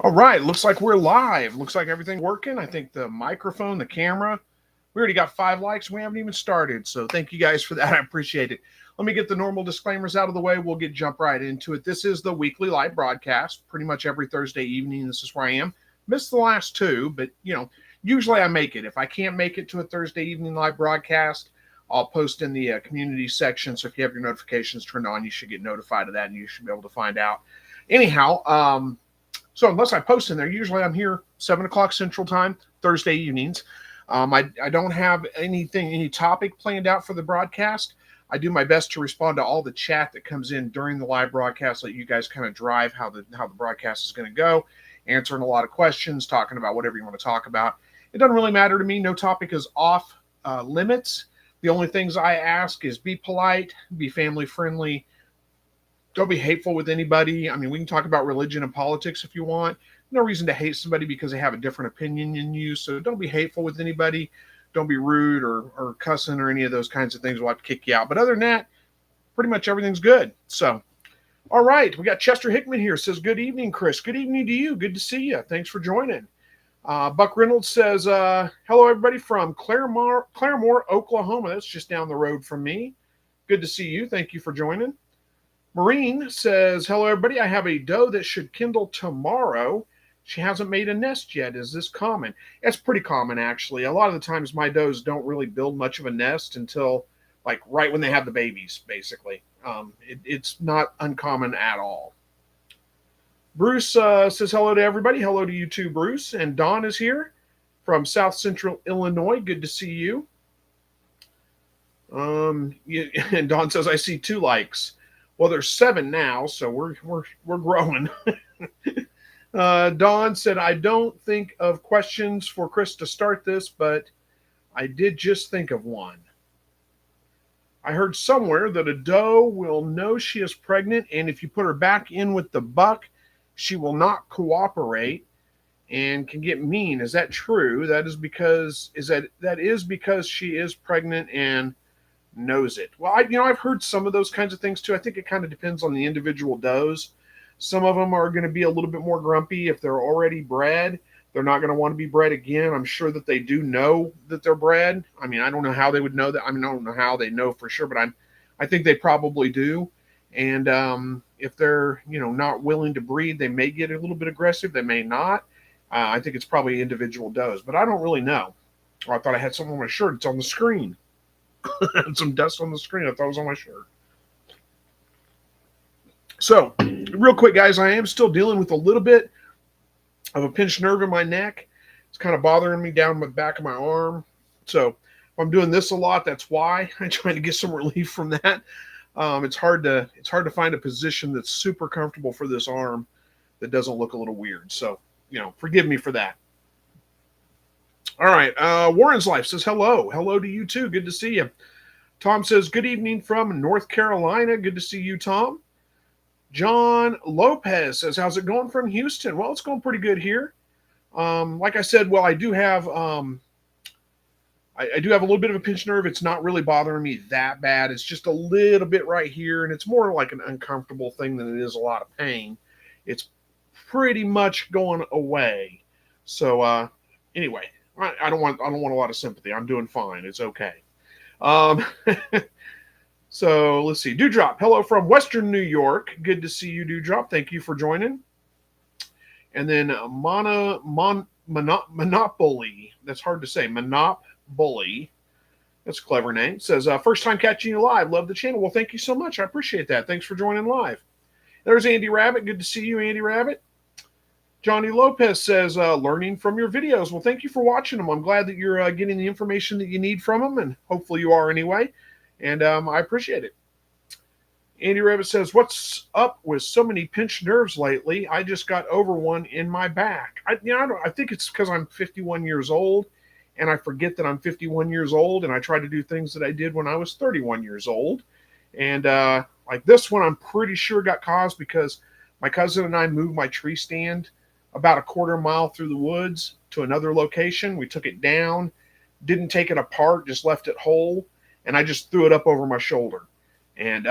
All right, looks like we're live. Looks like everything's working. I think the microphone, the camera, we already got 5 likes. We haven't even started. So thank you guys for that. I appreciate it. Let me get the normal disclaimers out of the way. We'll jump right into it. This is the weekly live broadcast, pretty much every Thursday evening. This is where I am. Missed the last two, but usually I make it. If I can't make it to a Thursday evening live broadcast, I'll post in the community section. So if you have your notifications turned on, you should get notified of that, and you should be able to find out. Anyhow, so unless I post in there, usually I'm here 7 o'clock Central Time, Thursday evenings. I don't have any topic planned out for the broadcast. I do my best to respond to all the chat that comes in during the live broadcast, let you guys kind of drive how the broadcast is going to go, answering a lot of questions, talking about whatever you want to talk about. It doesn't really matter to me. No topic is off limits. The only things I ask is be polite, be family friendly, don't be hateful with anybody. I mean, we can talk about religion and politics if you want. No reason to hate somebody because they have a different opinion than you. So don't be hateful with anybody. Don't be rude or cussing or any of those kinds of things. We'll have to kick you out. But other than that, pretty much everything's good. So, all right. We got Chester Hickman here. Says, good evening, Chris. Good evening to you. Good to see you. Thanks for joining. Buck Reynolds says, hello, everybody from Claremore, Oklahoma. That's just down the road from me. Good to see you. Thank you for joining. Maureen says, hello, everybody. I have a doe that should kindle tomorrow. She hasn't made a nest yet. Is this common? It's pretty common, actually. A lot of the times my does don't really build much of a nest until like right when they have the babies, basically. It's not uncommon at all. Bruce says hello to everybody. Hello to you too, Bruce. And Don is here from South Central Illinois. Good to see you. And Don says, I see 2 likes. Well, there's 7 now, so we're growing. Dawn said, I don't think of questions for Chris to start this, but I did just think of one. I heard somewhere that a doe will know she is pregnant, and if you put her back in with the buck, she will not cooperate and can get mean. Is that true? That is because she is pregnant and knows it. Well, I've heard some of those kinds of things too. I think it kind of depends on the individual does. Some of them are going to be a little bit more grumpy if they're already bred. They're not going to want to be bred again. I'm sure that they do know that they're bred. I mean, I don't know how they would know that. I mean, I don't know how they know for sure, but I think they probably do. And if they're not willing to breed, they may get a little bit aggressive. They may not. I think it's probably individual does, but I don't really know. Oh, I thought I had something on my shirt. It's on the screen. Some dust on the screen. I thought it was on my shirt. So, real quick, guys, I am still dealing with a little bit of a pinched nerve in my neck. It's kind of bothering me down the back of my arm. So, if I'm doing this a lot, that's why. I'm trying to get some relief from that. It's hard to find a position that's super comfortable for this arm that doesn't look a little weird. So, forgive me for that. All right. Warren's Life says hello. Hello to you too. Good to see you. Tom says good evening from North Carolina. Good to see you, Tom. John Lopez says, how's it going from Houston? Well, it's going pretty good here. Like I said, well, I do have a little bit of a pinched nerve. It's not really bothering me that bad. It's just a little bit right here, and it's more like an uncomfortable thing than it is a lot of pain. It's pretty much going away. So anyway. I don't want a lot of sympathy. I'm doing fine. It's okay. So let's see. Dewdrop, hello from Western New York. Good to see you, Dewdrop. Thank you for joining. And then Monopoly. That's hard to say. Monopoly. That's a clever name. Says, first time catching you live. Love the channel. Well, thank you so much. I appreciate that. Thanks for joining live. There's Andy Rabbit. Good to see you, Andy Rabbit. Johnny Lopez says, learning from your videos. Well, thank you for watching them. I'm glad that you're getting the information that you need from them, and hopefully you are anyway. And I appreciate it. Andy Rabbit says, what's up with so many pinched nerves lately? I just got over one in my back. I think it's because I'm 51 years old, and I forget that I'm 51 years old, and I try to do things that I did when I was 31 years old. And like this one, I'm pretty sure got caused because my cousin and I moved my tree stand about a quarter mile through the woods to another location. We took it down, didn't take it apart, just left it whole, and I just threw it up over my shoulder. And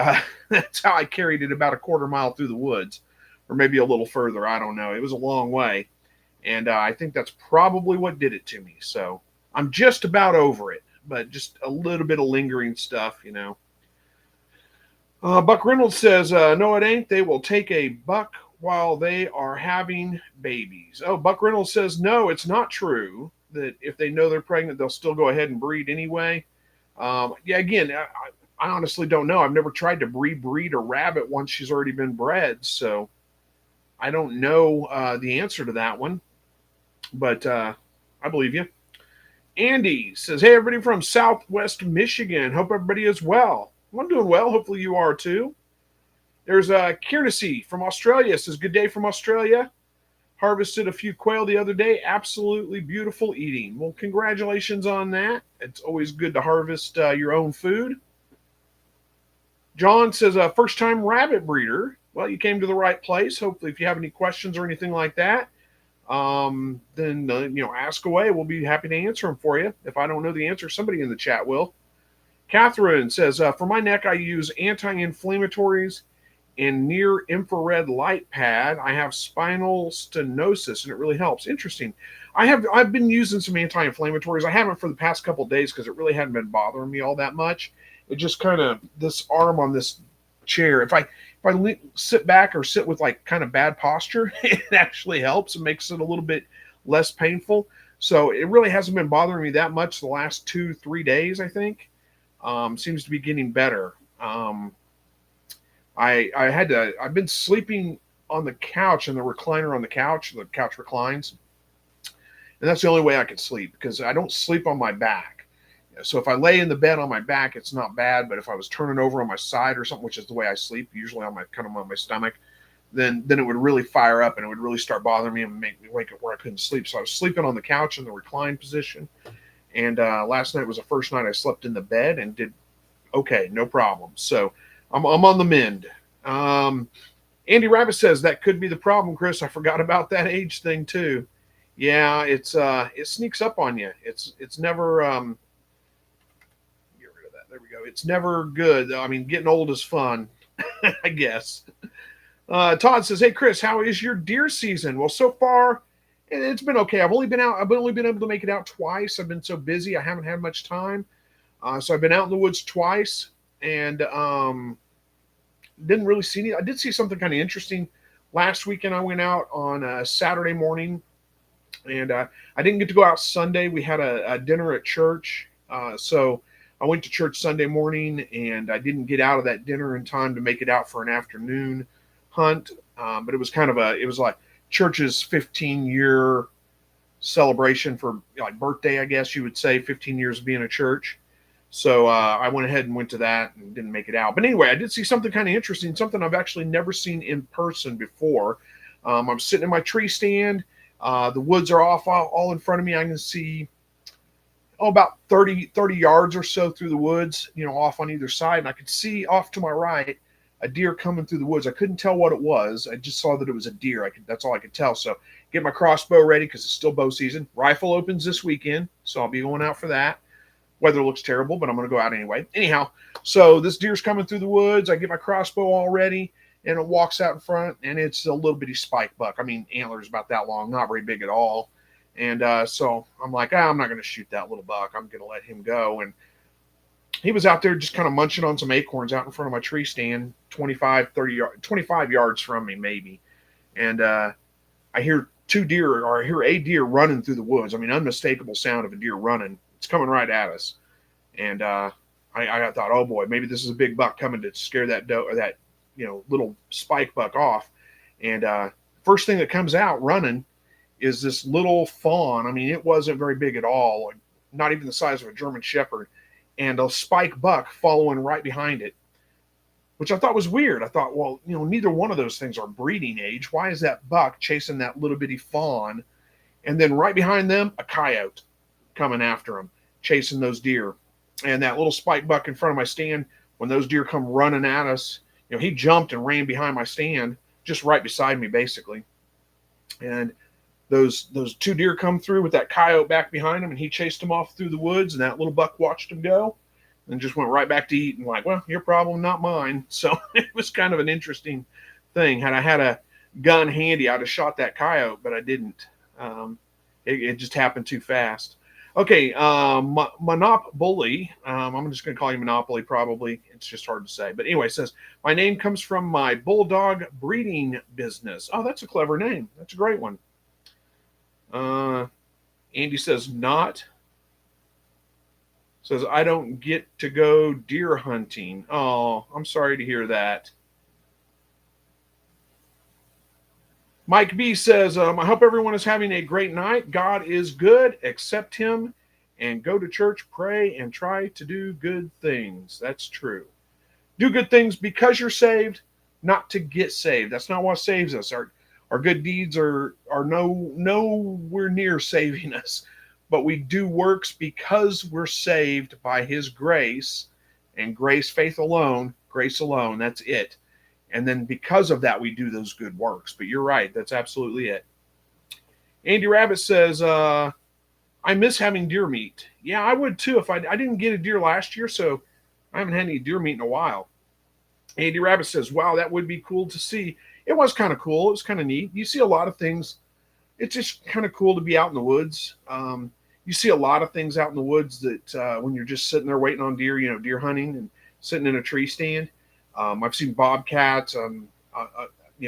that's how I carried it about a quarter mile through the woods. or maybe a little further. I don't know. It was a long way. And I think that's probably what did it to me. So I'm just about over it, but just a little bit of lingering stuff, you know. Buck Reynolds says, no, it ain't. They will take a buck while they are having babies. Oh, Buck Reynolds says, no, it's not true that if they know they're pregnant, they'll still go ahead and breed anyway. Yeah, again, I honestly don't know. I've never tried to breed a rabbit once she's already been bred. So I don't know the answer to that one, but I believe you. Andy says, hey, everybody from Southwest Michigan. Hope everybody is well. I'm doing well. Hopefully you are too. There's Kiernesy from Australia. Says, good day from Australia. Harvested a few quail the other day. Absolutely beautiful eating. Well, congratulations on that. It's always good to harvest your own food. John says, first-time rabbit breeder. Well, you came to the right place. Hopefully, if you have any questions or anything like that, then ask away. We'll be happy to answer them for you. If I don't know the answer, somebody in the chat will. Catherine says, for my neck, I use anti-inflammatories and near-infrared light pad. I have spinal stenosis, and it really helps. Interesting. I've been using some anti-inflammatories. I haven't for the past couple of days because it really hadn't been bothering me all that much. It just kind of, this arm on this chair, if I sit back or sit with like kind of bad posture, it actually helps and makes it a little bit less painful. So it really hasn't been bothering me that much the last 2-3 days, I think. Seems to be getting better. I've been sleeping on the couch and the recliner on the couch reclines. And that's the only way I can sleep because I don't sleep on my back. So if I lay in the bed on my back, it's not bad. But if I was turning over on my side or something, which is the way I sleep, usually on my stomach, then it would really fire up and it would really start bothering me and make me wake up where I couldn't sleep. So I was sleeping on the couch in the recline position. And last night was the first night I slept in the bed and did okay, no problem. So I'm on the mend. Andy Rabbit says that could be the problem, Chris. I forgot about that age thing too. Yeah, it sneaks up on you. It's never get rid of that. There we go. It's never good. I mean, getting old is fun, I guess. Todd says, hey Chris, how is your deer season? Well, so far it's been okay. I've only been able to make it out twice. I've been so busy. I haven't had much time. So I've been out in the woods twice and didn't really see any. I did see something kind of interesting. Last weekend I went out on a Saturday morning and I didn't get to go out Sunday. We had a dinner at church. So I went to church Sunday morning and I didn't get out of that dinner in time to make it out for an afternoon hunt. But it was it was like church's 15-year celebration for like birthday, I guess you would say, 15 years of being a church. So I went ahead and went to that and didn't make it out. But anyway, I did see something kind of interesting, something I've actually never seen in person before. I'm sitting in my tree stand. The woods are off all in front of me. I can see about 30 yards or so through the woods, off on either side. And I could see off to my right a deer coming through the woods. I couldn't tell what it was. I just saw that it was a deer. That's all I could tell. So get my crossbow ready because it's still bow season. Rifle opens this weekend, so I'll be going out for that. Weather looks terrible, but I'm going to go out anyway. Anyhow, so this deer's coming through the woods. I get my crossbow all ready, and it walks out in front, and it's a little bitty spike buck. I mean, antlers about that long, not very big at all. And so I'm like, I'm not going to shoot that little buck. I'm going to let him go. And he was out there just kind of munching on some acorns out in front of my tree stand, 25 yards from me maybe. And I hear a deer running through the woods. I mean, unmistakable sound of a deer running. It's coming right at us. And I thought, oh boy, maybe this is a big buck coming to scare that doe or that, little spike buck off. And first thing that comes out running is this little fawn. I mean, it wasn't very big at all, not even the size of a German Shepherd, and a spike buck following right behind it, which I thought was weird. I thought, well, neither one of those things are breeding age. Why is that buck chasing that little bitty fawn? And then right behind them, a coyote coming after him, chasing those deer. And that little spike buck in front of my stand, when those deer come running at us, he jumped and ran behind my stand, just right beside me, basically. And those two deer come through with that coyote back behind him, and he chased them off through the woods, and that little buck watched him go and just went right back to eating, like, well, your problem, not mine. So it was kind of an interesting thing. Had I had gun handy, I'd have shot that coyote, but I didn't. Um, it just happened too fast. Okay, Monopoly. I'm just going to call you Monopoly. Probably it's just hard to say. But anyway, it says my name comes from my bulldog breeding business. Oh, that's a clever name. That's a great one. Uh, Andy says not. Says I don't get to go deer hunting. Oh, I'm sorry to hear that. Mike B says, I hope everyone is having a great night. God is good. Accept him and go to church, pray, and try to do good things. That's true. Do good things because you're saved, not to get saved. That's not what saves us. Our good deeds are nowhere near saving us. But we do works because we're saved by his grace, and grace, faith alone, grace alone. That's it. And then because of that, we do those good works. But you're right. That's absolutely it. Andy Rabbit says, I miss having deer meat. Yeah, I would too. If I didn't get a deer last year, so I haven't had any deer meat in a while. Andy Rabbit says, wow, that would be cool to see. It was kind of cool. It was kind of neat. You see a lot of things. It's just kind of cool to be out in the woods. You see a lot of things out in the woods that when you're just sitting there waiting on deer, deer hunting and sitting in a tree stand. I've seen bobcats,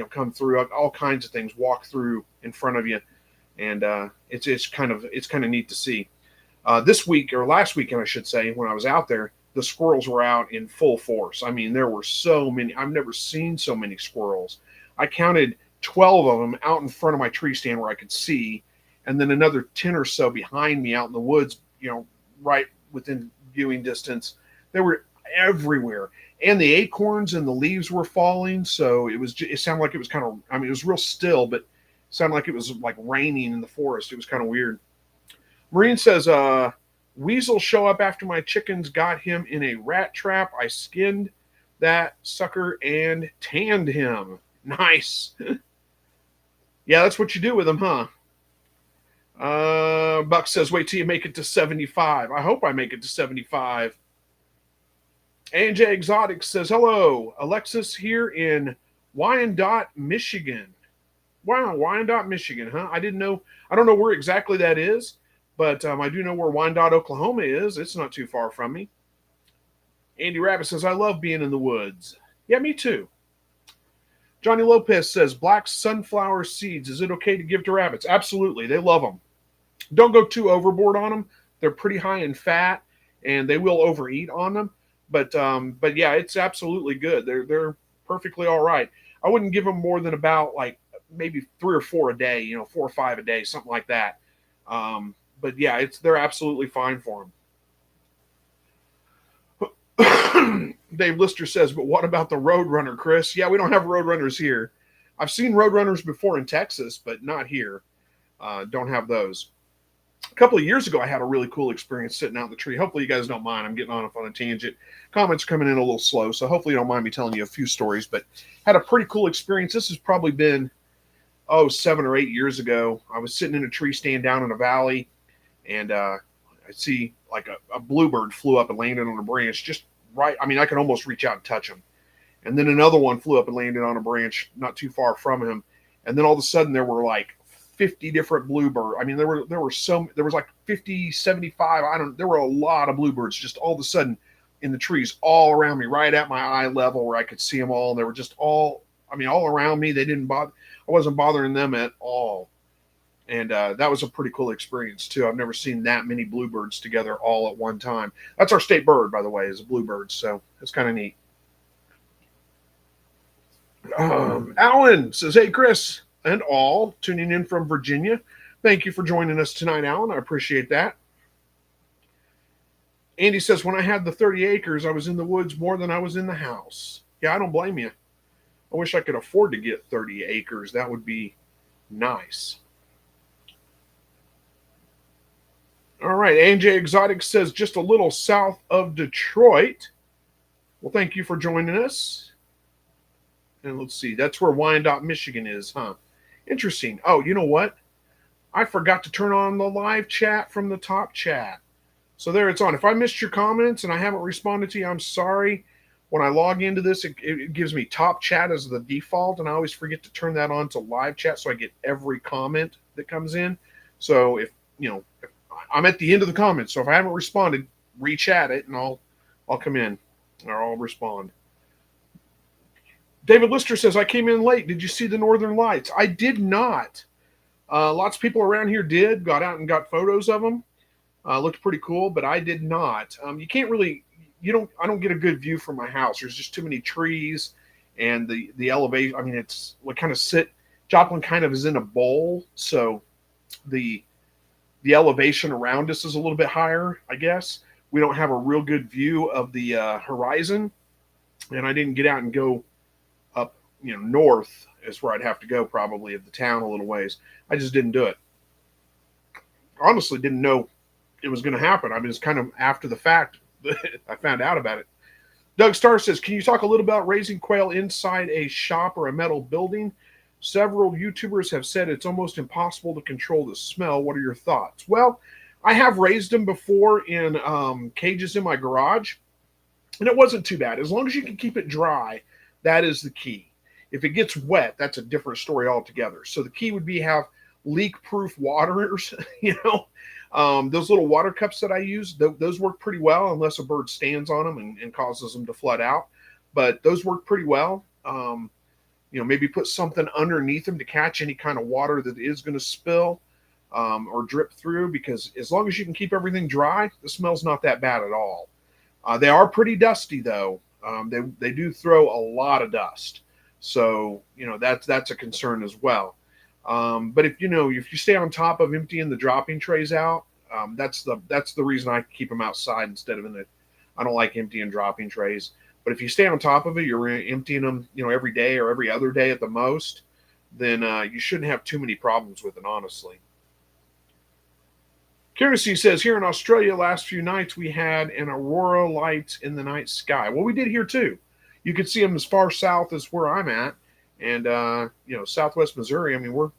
come through, all kinds of things walk through in front of you, and it's kind of neat to see. This week or last weekend, I should say, when I was out there, the squirrels were out in full force. I mean, there were so many. I've never seen so many squirrels. I counted 12 of them out in front of my tree stand where I could see, and then another 10 or so behind me out in the woods, right within viewing distance. They were everywhere. And the acorns and the leaves were falling, so it sounded like it was kind of, it was real still, but it sounded like it was like raining in the forest. It was kind of weird. Marine says, weasels show up after my chickens got him in a rat trap. I skinned that sucker and tanned him. Nice. Yeah, that's what you do with them, huh? Buck says, wait till you make it to 75. I hope I make it to 75. AJ Exotic says, hello, Alexis here in Wyandotte, Michigan. Wow, Wyandotte, Michigan, huh? I don't know where exactly that is, but I do know where Wyandotte, Oklahoma is. It's not too far from me. Andy Rabbit says, I love being in the woods. Yeah, me too. Johnny Lopez says, black sunflower seeds. Is it okay to give to rabbits? Absolutely. They love them. Don't go too overboard on them. They're pretty high in fat, and they will overeat on them. But yeah, it's absolutely good. They're perfectly all right. I wouldn't give them more than about like maybe 3 or 4 a day, 4 or 5 a day, something like that. But yeah, they're absolutely fine for them. Dave Lister says, but what about the Roadrunner, Chris? Yeah, we don't have Roadrunners here. I've seen Roadrunners before in Texas, but not here. Don't have those. A couple of years ago, I had a really cool experience sitting out in the tree. Hopefully you guys don't mind. I'm getting off on a tangent. Comments are coming in a little slow, so hopefully you don't mind me telling you a few stories, but had a pretty cool experience. This has probably been, 7 or 8 years ago. I was sitting in a tree stand down in a valley, and I see like a bluebird flew up and landed on a branch just right. I could almost reach out and touch him. And then another one flew up and landed on a branch not too far from him. And then all of a sudden there were like 50 different bluebirds. There was like 50, 75. There were a lot of bluebirds just all of a sudden in the trees all around me, right at my eye level where I could see them all. They were just all around me. They didn't bother. I wasn't bothering them at all. And that was a pretty cool experience too. I've never seen that many bluebirds together all at one time. That's our state bird, by the way, is a bluebird. So it's kind of neat. Alan says, hey, Chris and all tuning in from Virginia. Thank you for joining us tonight, Alan. I appreciate that. Andy says, when I had the 30 acres, I was in the woods more than I was in the house. Yeah, I don't blame you. I wish I could afford to get 30 acres. That would be nice. All right. AJ Exotic says, just a little south of Detroit. Well, thank you for joining us. And let's see. That's where Wyandotte, Michigan is, huh? Interesting. Oh, you know what? I forgot to turn on the live chat from the top chat. So there it's on. If I missed your comments and I haven't responded to you, I'm sorry. When I log into this, it gives me top chat as the default, and I always forget to turn that on to live chat so I get every comment that comes in. So if I'm at the end of the comments, so if I haven't responded, re-chat it, and I'll come in or I'll respond. David Lister says, I came in late. Did you see the Northern Lights? I did not. Lots of people around here did, got out and got photos of them. Looked pretty cool, but I did not. You can't really, I don't get a good view from my house. There's just too many trees and the elevation. I mean, it's what kind of Joplin kind of is in a bowl. So the elevation around us is a little bit higher, I guess. We don't have a real good view of the horizon. And I didn't get out and go up, north is where I'd have to go probably of the town a little ways. I just didn't do it. Honestly, didn't know it was going to happen. I mean, it's kind of after the fact that I found out about it. Doug Starr says, can you talk a little about raising quail inside a shop or a metal building? Several YouTubers have said it's almost impossible to control the smell. What are your thoughts? Well, I have raised them before in cages in my garage, and it wasn't too bad. As long as you can keep it dry, that is the key. If it gets wet, that's a different story altogether. So the key would be have leak-proof waterers, those little water cups that I use, those work pretty well unless a bird stands on them and causes them to flood out. But those work pretty well. Maybe put something underneath them to catch any kind of water that is going to spill or drip through, because as long as you can keep everything dry, the smell's not that bad at all. They are pretty dusty, though. They do throw a lot of dust. So, that's a concern as well. But if you stay on top of emptying the dropping trays out, that's the reason I keep them outside instead of I don't like emptying dropping trays. But if you stay on top of it, you're emptying them, every day or every other day at the most, then you shouldn't have too many problems with it, honestly. Courtesy says, here in Australia, last few nights we had an aurora light in the night sky. Well, we did here too. You could see them as far south as where I'm at, and Southwest Missouri. I mean, we're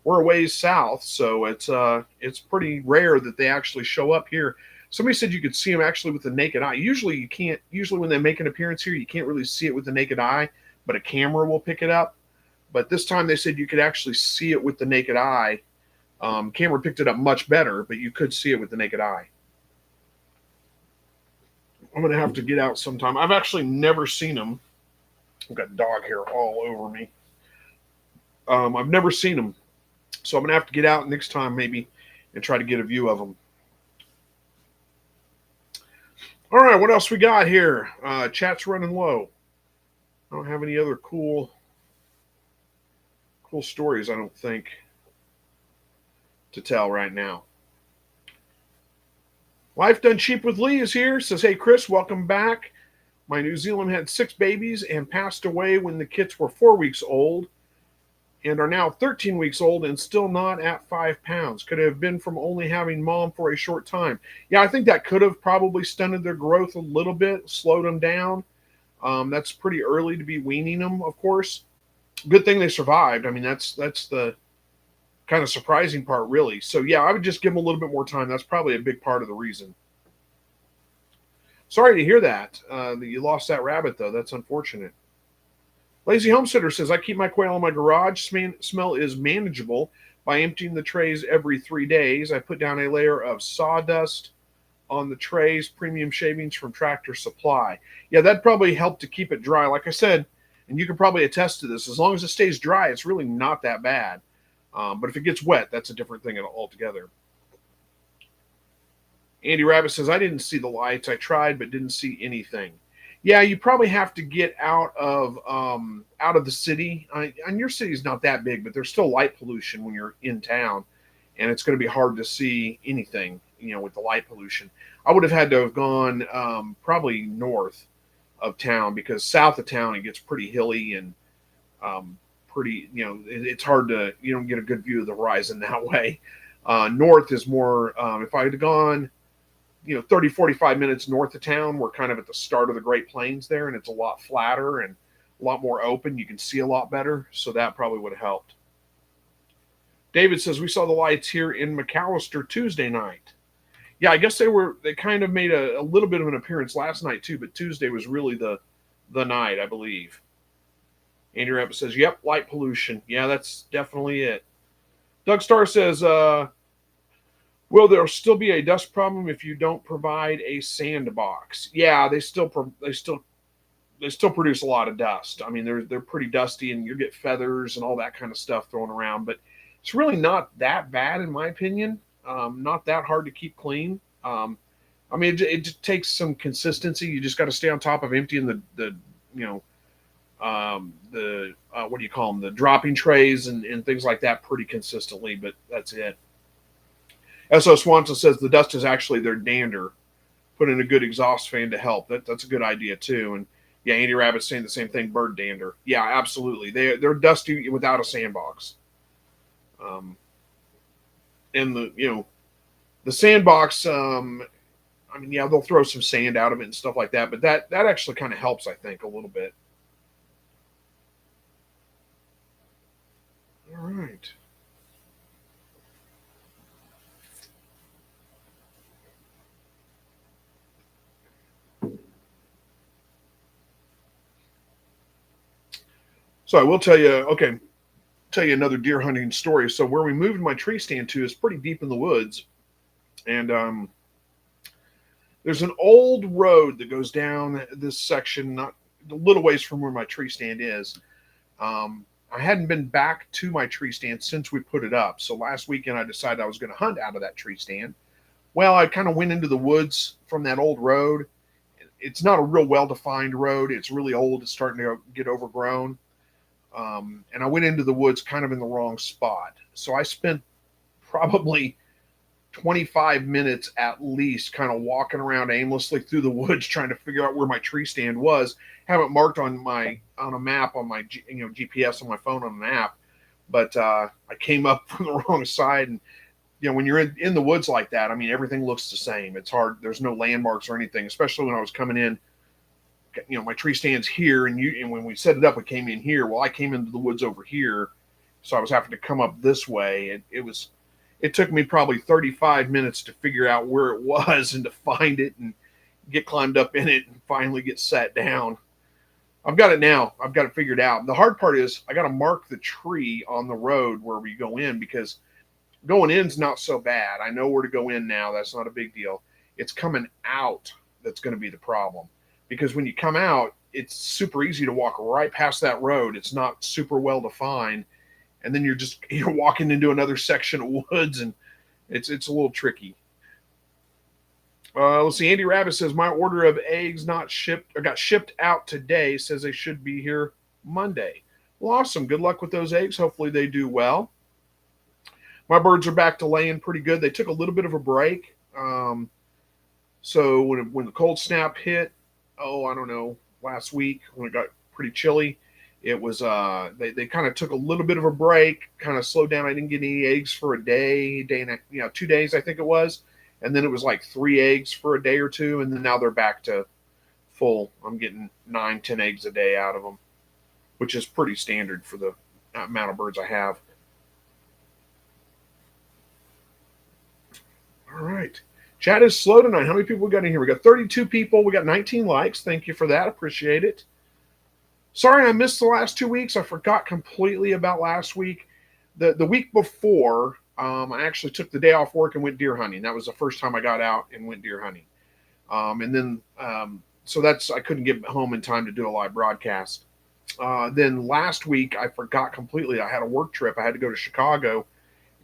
a ways south, so it's pretty rare that they actually show up here. Somebody said you could see them actually with the naked eye. Usually you can't. Usually when they make an appearance here, you can't really see it with the naked eye, but a camera will pick it up. But this time they said you could actually see it with the naked eye. Camera picked it up much better, but you could see it with the naked eye. I'm going to have to get out sometime. I've actually never seen them. I've got dog hair all over me. I've never seen them. So I'm going to have to get out next time maybe and try to get a view of them. All right, what else we got here? Chat's running low. I don't have any other cool stories, I don't think, to tell right now. Life Done Cheap with Lee is here. Says, hey, Chris, welcome back. My New Zealand had 6 babies and passed away when the kits were 4 weeks old and are now 13 weeks old and still not at 5 pounds. Could it have been from only having mom for a short time? Yeah, I think that could have probably stunted their growth a little bit, slowed them down. That's pretty early to be weaning them, of course. Good thing they survived. I mean, that's the kind of surprising part, really. So, yeah, I would just give them a little bit more time. That's probably a big part of the reason. Sorry to hear that you lost that rabbit, though. That's unfortunate. Lazy Homesteader says, I keep my quail in my garage. Smell is manageable by emptying the trays every 3 days. I put down a layer of sawdust on the trays, premium shavings from Tractor Supply. Yeah, that'd probably help to keep it dry. Like I said, and you can probably attest to this, as long as it stays dry, it's really not that bad. But if it gets wet, that's a different thing altogether. Andy Rabbit says, I didn't see the lights. I tried, but didn't see anything. Yeah, you probably have to get out of the city. And your city's not that big, but there's still light pollution when you're in town, and it's going to be hard to see anything, with the light pollution. I would have had to have gone probably north of town, because south of town it gets pretty hilly and pretty, it's hard to, you don't get a good view of the horizon that way. North is more, if I had gone, 30, 45 minutes north of town, we're kind of at the start of the Great Plains there, and it's a lot flatter and a lot more open. You can see a lot better, so that probably would have helped. David says, we saw the lights here in McAllister Tuesday night. Yeah, I guess they kind of made a little bit of an appearance last night too, but Tuesday was really the the night, I believe. Andy Rabbit says, "Yep, light pollution. Yeah, that's definitely it." Doug Starr says, "Will there still be a dust problem if you don't provide a sandbox?" Yeah, they still produce a lot of dust. I mean, they're pretty dusty, and you get feathers and all that kind of stuff thrown around. But it's really not that bad, in my opinion. Not that hard to keep clean. I mean, it just takes some consistency. You just got to stay on top of emptying the you know the what do you call them, the dropping trays and things like that pretty consistently. But that's it. S.O. Swanson says the dust is actually their dander. Put in a good exhaust fan to help. That's a good idea too. And yeah, Andy Rabbit's saying the same thing. Bird dander. Yeah, absolutely. They're dusty without a sandbox. Um, and the sandbox. I mean, yeah, they'll throw some sand out of it and stuff like that, but that actually kind of helps, I think, a little bit. All right. So I will tell you. Okay, tell you another deer hunting story. So where we moved my tree stand to is pretty deep in the woods, and there's an old road that goes down this section, not a little ways from where my tree stand is. I hadn't been back to my tree stand since we put it up. So last weekend I decided I was going to hunt out of that tree stand. Well, I kind of went into the woods from that old road. It's not a real well defined road. It's really old. It's starting to get overgrown. And I went into the woods kind of in the wrong spot. So I spent probably 25 minutes at least kind of walking around aimlessly through the woods trying to figure out where my tree stand was. Have it marked on a map on my GPS on my phone on an app, but I came up from the wrong side. And when you're in the woods like that, I mean, everything looks the same. It's hard. There's no landmarks or anything, especially when I was coming in. My tree stands here, and when we set it up, we came in here. Well, I came into the woods over here, so I was having to come up this way. It took me probably 35 minutes to figure out where it was and to find it and get climbed up in it and finally get sat down. I've got it now. I've got it figured out. The hard part is I got to mark the tree on the road where we go in, because going in's not so bad. I know where to go in now. That's not a big deal. It's coming out that's going to be the problem, because when you come out, it's super easy to walk right past that road. It's not super well defined, and then you're walking into another section of woods, and it's a little tricky. Let's see. Andy Rabbit says my order of eggs not shipped or got shipped out today. Says they should be here Monday. Well, awesome. Good luck with those eggs. Hopefully they do well. My birds are back to laying pretty good. They took a little bit of a break. So when the cold snap hit, I don't know, last week when it got pretty chilly, it was they kind of took a little bit of a break, kind of slowed down. I didn't get any eggs for a day and 2 days, I think it was, and then it was like 3 eggs for a day or two, and then now they're back to full. I'm getting 9-10 eggs a day out of them, which is pretty standard for the amount of birds I have. All right. Chat is slow tonight. How many people we got in here? We got 32 people. We got 19 likes. Thank you for that. Appreciate it. Sorry I missed the last 2 weeks. I forgot completely about last week. The week before, I actually took the day off work and went deer hunting. That was the first time I got out and went deer hunting. So I couldn't get home in time to do a live broadcast. Then last week, I forgot completely. I had a work trip. I had to go to Chicago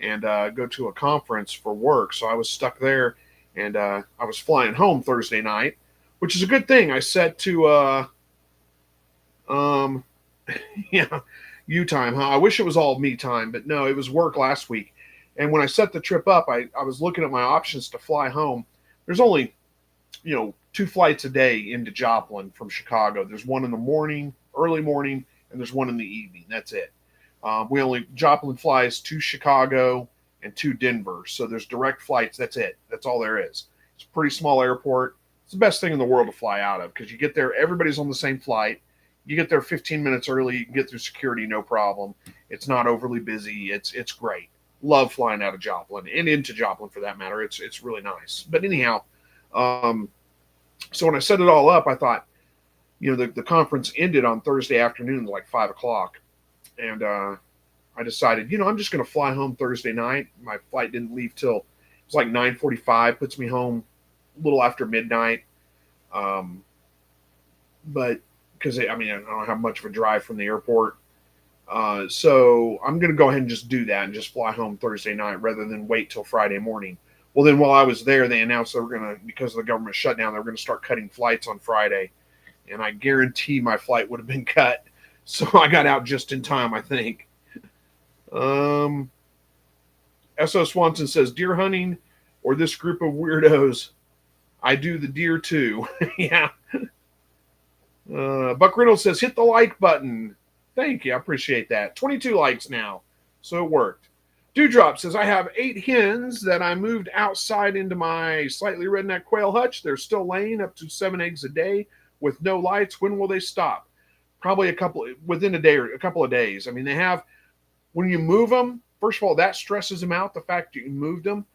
and go to a conference for work. So I was stuck there, and I was flying home Thursday night, which is a good thing. I set to, yeah, you time, huh? I wish it was all me time, but no, it was work last week. And when I set the trip up, I was looking at my options to fly home. There's only, 2 flights a day into Joplin from Chicago. There's one in the morning, early morning, and there's one in the evening. That's it. Joplin flies to Chicago and to Denver. So there's direct flights. That's it. That's all there is. It's a pretty small airport. It's the best thing in the world to fly out of, because you get there, everybody's on the same flight. You get there 15 minutes early. You can get through security, no problem. It's not overly busy. It's great. Love flying out of Joplin and into Joplin for that matter. It's really nice. But anyhow, so when I set it all up, I thought, The conference ended on Thursday afternoon, like 5 o'clock. And I decided, I'm just going to fly home Thursday night. My flight didn't leave till it was like 9:45, puts me home a little after midnight. Um, but because I don't have much of a drive from the airport. So I'm going to go ahead and just do that and just fly home Thursday night rather than wait till Friday morning. Well, then while I was there, they announced they were going to, because of the government shutdown, they were going to start cutting flights on Friday. And I guarantee my flight would have been cut. So I got out just in time, I think. S.O. Swanson says, deer hunting or this group of weirdos? I do the deer too. Yeah. Buck Reynolds says, hit the like button. Thank you. I appreciate that. 22 likes now. So it worked. Dewdrop says, I have 8 hens that I moved outside into my slightly redneck quail hutch. They're still laying up to 7 eggs a day with no lights. When will they stop? Probably within a day or a couple of days. I mean, when you move them, first of all, that stresses them out, the fact that you moved them.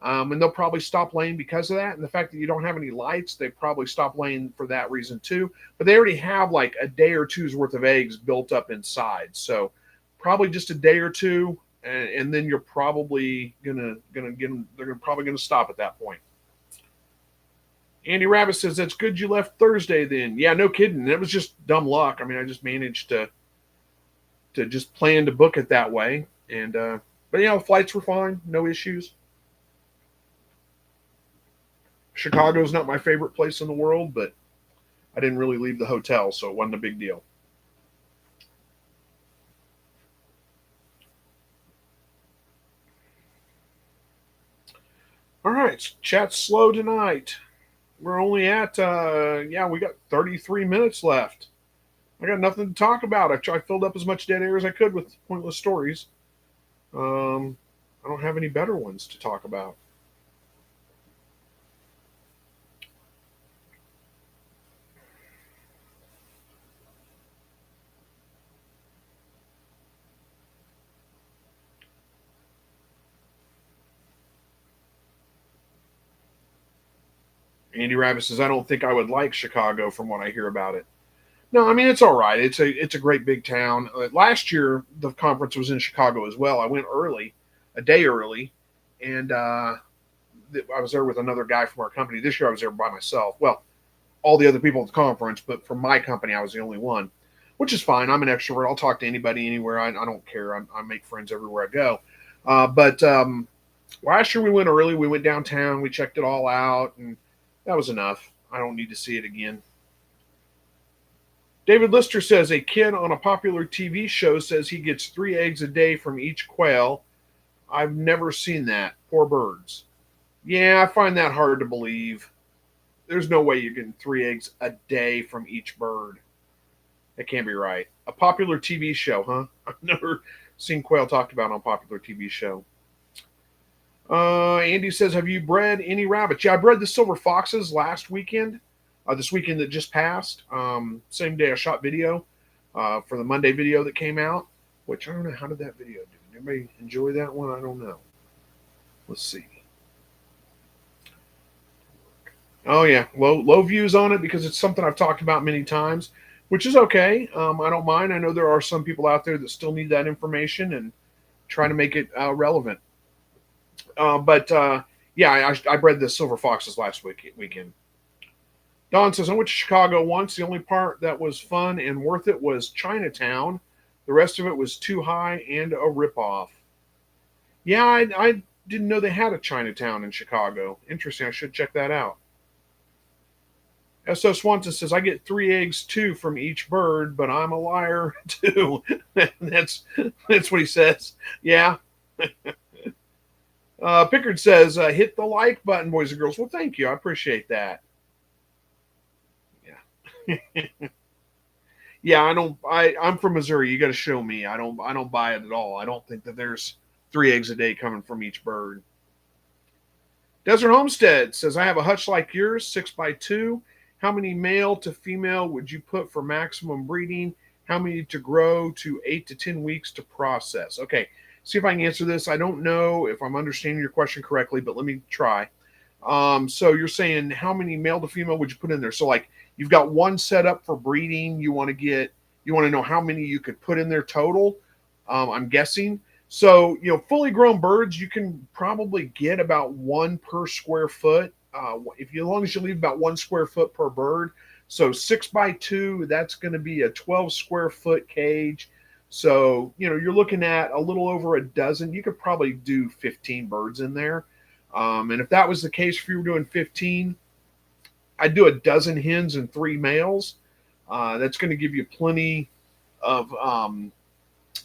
And they'll probably stop laying because of that. And the fact that you don't have any lights, they probably stop laying for that reason too. But they already have like a day or two's worth of eggs built up inside. So probably just a day or two. And then you're probably gonna get them. They're probably gonna stop at that point. Andy Rabbit says, that's good you left Thursday then. Yeah, no kidding. It was just dumb luck. I mean, I just managed to just plan to book it that way. And but flights were fine, no issues. Chicago's not my favorite place in the world, but I didn't really leave the hotel, so it wasn't a big deal. All right, chat's slow tonight. We're only at, we got 33 minutes left. I got nothing to talk about. I filled up as much dead air as I could with pointless stories. I don't have any better ones to talk about. Andy Rabbit says, I don't think I would like Chicago from what I hear about it. No, I mean, it's all right. It's a great big town. Last year, the conference was in Chicago as well. I went early, a day early, and I was there with another guy from our company. This year, I was there by myself. Well, all the other people at the conference, but for my company, I was the only one, which is fine. I'm an extrovert. I'll talk to anybody anywhere. I don't care. I make friends everywhere I go. But last year, we went early. We went downtown. We checked it all out, and that was enough. I don't need to see it again. David Lister says a kid on a popular TV show says he gets 3 eggs a day from each quail. I've never seen that. Poor birds. Yeah, I find that hard to believe. There's no way you're getting 3 eggs a day from each bird. That can't be right. A popular TV show, huh? I've never seen quail talked about on a popular TV show. Andy says, have you bred any rabbits? Yeah, I bred the silver foxes last weekend. This weekend that just passed. Same day I shot video for the Monday video that came out, which I don't know, how did that video do? Did anybody enjoy that one? I don't know. Let's see. Oh yeah, low views on it because it's something I've talked about many times, which is okay. I don't mind. I know there are some people out there that still need that information and trying to make it relevant. But I bred the silver foxes last weekend. Don says, I went to Chicago once. The only part that was fun and worth it was Chinatown. The rest of it was too high and a ripoff. Yeah, I didn't know they had a Chinatown in Chicago. Interesting. I should check that out. S.O. Swanson says, I get 3 eggs too from each bird, but I'm a liar too. That's what he says. Yeah. Pickard says, hit the like button, boys and girls. Well, thank you. I appreciate that. Yeah, I'm from Missouri. You got to show me. I don't buy it at all. I don't think that there's 3 eggs a day coming from each bird. Desert Homestead says, I have a hutch like yours, 6x2. How many male to female would you put for maximum breeding? How many to grow to 8 to 10 weeks to process? Okay, see if I can answer this. I don't know if I'm understanding your question correctly, but let me try. So you're saying how many male to female would you put in there? So like you've got one set up for breeding. You want to know how many you could put in there total. I'm guessing. So fully grown birds, you can probably get about one per square foot. If you, as long as you leave about 1 square foot per bird. So 6 by 2, that's going to be a 12 square foot cage. So you're looking at a little over a dozen. You could probably do 15 birds in there. And if that was the case, if you were doing 15, I'd do a dozen hens and 3 males. That's going to give you plenty of.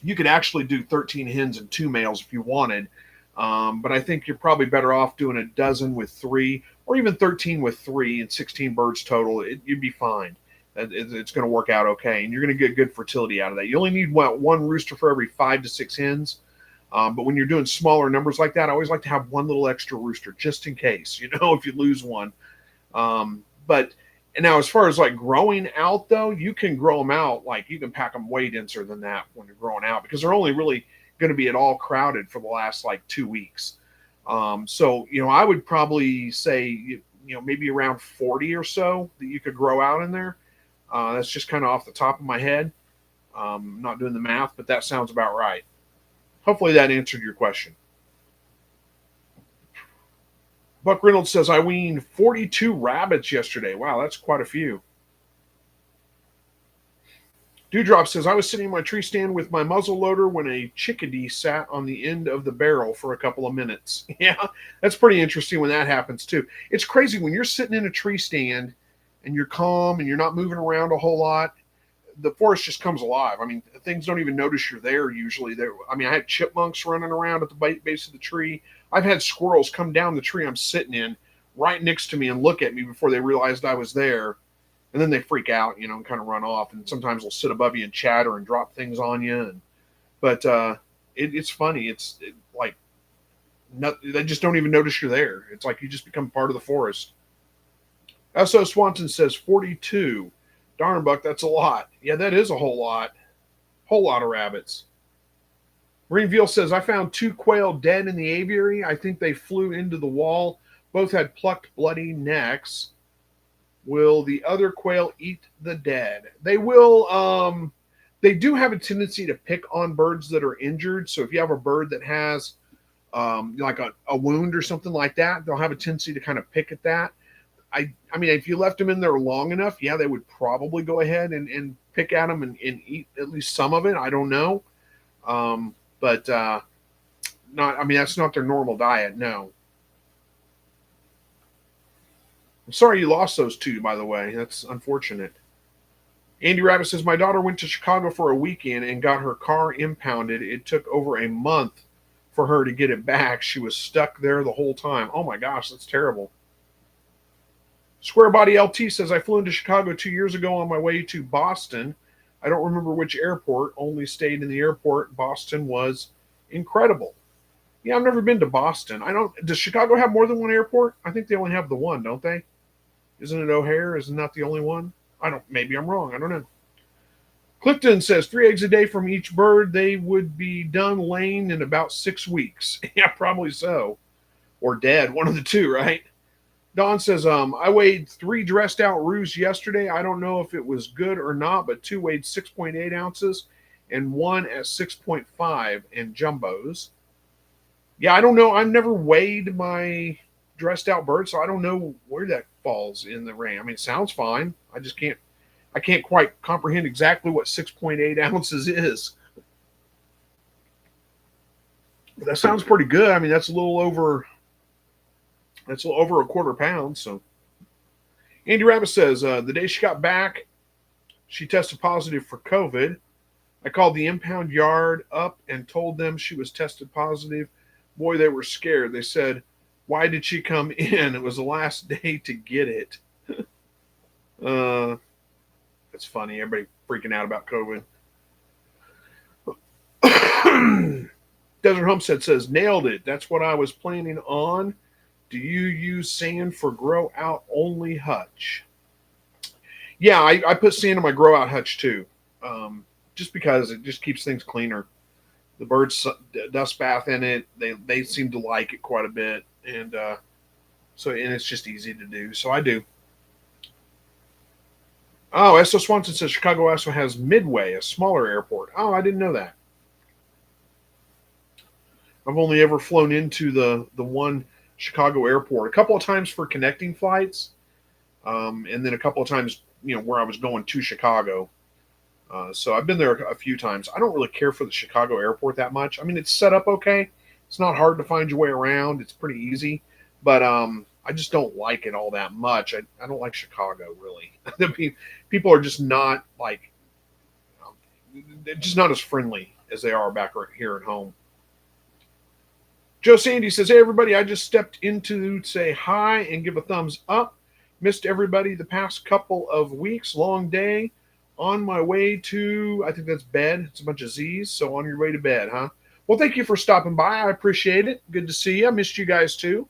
You could actually do 13 hens and 2 males if you wanted. But I think you're probably better off doing a dozen with 3, or even 13 with 3 and 16 birds total. You'd be fine. It's going to work out okay, and you're going to get good fertility out of that. You only need one rooster for every 5 to 6 hens. But when you're doing smaller numbers like that, I always like to have one little extra rooster just in case, if you lose one. But and now as far as like growing out though, you can grow them out, like you can pack them way denser than that when you're growing out, because they're only really going to be at all crowded for the last like 2 weeks. So I would probably say maybe around 40 or so that you could grow out in there. That's just kind of off the top of my head. I'm not doing the math, but that sounds about right. Hopefully that answered your question. Buck Reynolds says, I weaned 42 rabbits yesterday. Wow, that's quite a few. Dewdrop says, I was sitting in my tree stand with my muzzle loader when a chickadee sat on the end of the barrel for a couple of minutes. Yeah, that's pretty interesting when that happens too. It's crazy when you're sitting in a tree stand and you're calm and you're not moving around a whole lot. The forest just comes alive. I mean, things don't even notice you're there usually. I had chipmunks running around at the base of the tree. I've had squirrels come down the tree I'm sitting in right next to me and look at me before they realized I was there. And then they freak out, and kind of run off. And sometimes they'll sit above you and chatter and drop things on you. But it's funny. Like they just don't even notice you're there. It's like you just become part of the forest. S.O. Swanson says 42. Darn, Buck, that's a lot. Yeah, that is a whole lot. Whole lot of rabbits. Marine Veal says, I found 2 quail dead in the aviary. I think they flew into the wall. Both had plucked, bloody necks. Will the other quail eat the dead? They will. They do have a tendency to pick on birds that are injured. So if you have a bird that has like a wound or something like that, they'll have a tendency to kind of pick at that. I mean, if you left them in there long enough, yeah, they would probably go ahead and pick at them and eat at least some of it. I don't know. But not, I mean, that's not their normal diet. No. I'm sorry you lost those 2, by the way. That's unfortunate. Andy Rabbit says, my daughter went to Chicago for a weekend and got her car impounded. It took over a month for her to get it back. She was stuck there the whole time. Oh my gosh, that's terrible. Square Body LT says, I flew into Chicago 2 years ago on my way to Boston. I don't remember which airport, only stayed in the airport. Boston was incredible. Yeah, I've never been to Boston. Does Chicago have more than one airport? I think they only have the one, don't they? Isn't it O'Hare? Isn't that the only one? Maybe I'm wrong. I don't know. Clifton says 3 eggs a day from each bird. They would be done laying in about 6 weeks. Yeah, probably so. Or dead, one of the two, right? Don says, I weighed 3 dressed out roos yesterday. I don't know if it was good or not, but 2 weighed 6.8 ounces and 1 at 6.5 and jumbos. Yeah, I don't know. I've never weighed my dressed out bird, so I don't know where that falls in the range. I mean, it sounds fine. I can't quite comprehend exactly what 6.8 ounces is. But that sounds pretty good. I mean, that's a little over a quarter pound. So Andy Rabbit says, the day she got back, she tested positive for COVID. I called the impound yard up and told them she was tested positive. Boy, they were scared. They said, why did she come in? It was the last day to get it. That's funny. Everybody freaking out about COVID. Desert Homestead says, nailed it. That's what I was planning on. Do you use sand for grow out only hutch? Yeah, I put sand in my grow out hutch too, just because it just keeps things cleaner. The birds dust bath in it. They seem to like it quite a bit, and So, and it's just easy to do. So I do. Oh, S.O. Swanson says Chicago also has Midway, a smaller airport. Oh, I didn't know that. I've only ever flown into the one Chicago airport a couple of times for connecting flights, and then a couple of times, where I was going to Chicago. So I've been there a few times. I don't really care for the Chicago airport that much. I mean, it's set up okay. It's not hard to find your way around. It's pretty easy, but I just don't like it all that much. I don't like Chicago really. People are just not like, they're just not as friendly as they are back here at home. Joe Sandy says, "Hey everybody, I just stepped in to say hi and give a thumbs up. Missed everybody the past couple of weeks. Long day. On my way to, I think that's bed. It's a bunch of Z's. So on your way to bed, huh? Well, thank you for stopping by. I appreciate it. Good to see you. I missed you guys too."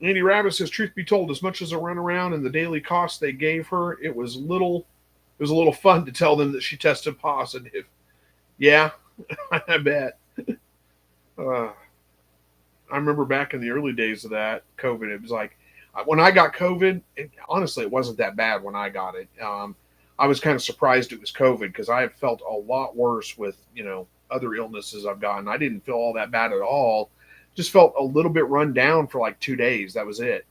Andy Rabbit says, "Truth be told, as much as a runaround and the daily cost they gave her, it was a little fun to tell them that she tested positive." Yeah, I bet. Uh, I remember back in the early days of that COVID, it was like when I got COVID, honestly, it wasn't that bad when I got it. I was kind of surprised it was COVID because I have felt a lot worse with, other illnesses I've gotten. I didn't feel all that bad at all. Just felt a little bit run down for like 2 days. That was it.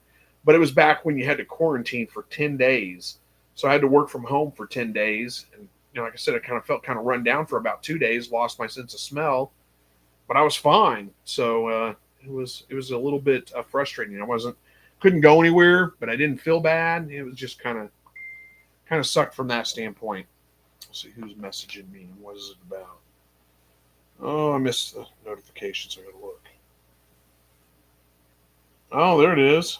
But it was back when you had to quarantine for 10 days. So I had to work from home for 10 days. And, like I said, I kind of felt kind of run down for about 2 days, lost my sense of smell, but I was fine. So, it was a little bit frustrating. Couldn't go anywhere, but I didn't feel bad. It was just kind of sucked from that standpoint. Let's see who's messaging me and what is it about. Oh, I missed the notifications. I gotta look. Oh, there it is.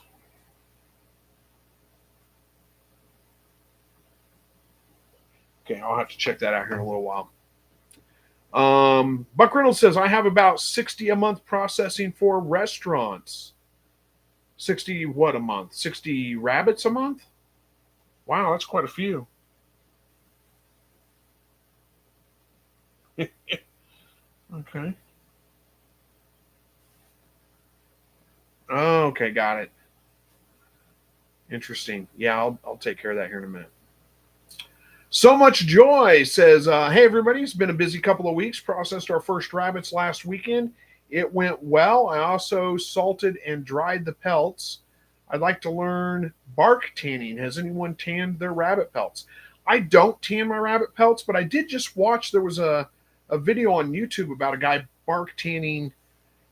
Okay, I'll have to check that out here in a little while. Buck Reynolds says, "I have about 60 a month processing for restaurants." 60 what a month? 60 rabbits a month? Wow, that's quite a few. Okay. Oh, okay, got it. Interesting. Yeah, I'll take care of that here in a minute. So Much Joy says, "Hey everybody, it's been a busy couple of weeks. Processed our first rabbits last weekend. It went well. I also salted and dried the pelts. I'd like to learn bark tanning. Has anyone tanned their rabbit pelts?" I don't tan my rabbit pelts, but I did just watch, there was a video on YouTube about a guy bark tanning.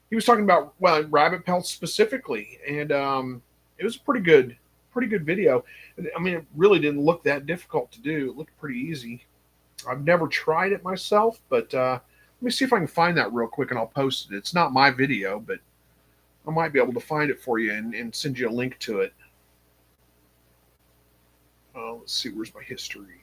He was talking about, well, rabbit pelts specifically, and it was pretty good video. I mean, it really didn't look that difficult to do. It looked pretty easy. I've never tried it myself, but let me see if I can find that real quick and I'll post it. It's not my video, but I might be able to find it for you and send you a link to it. Let's see, where's my history?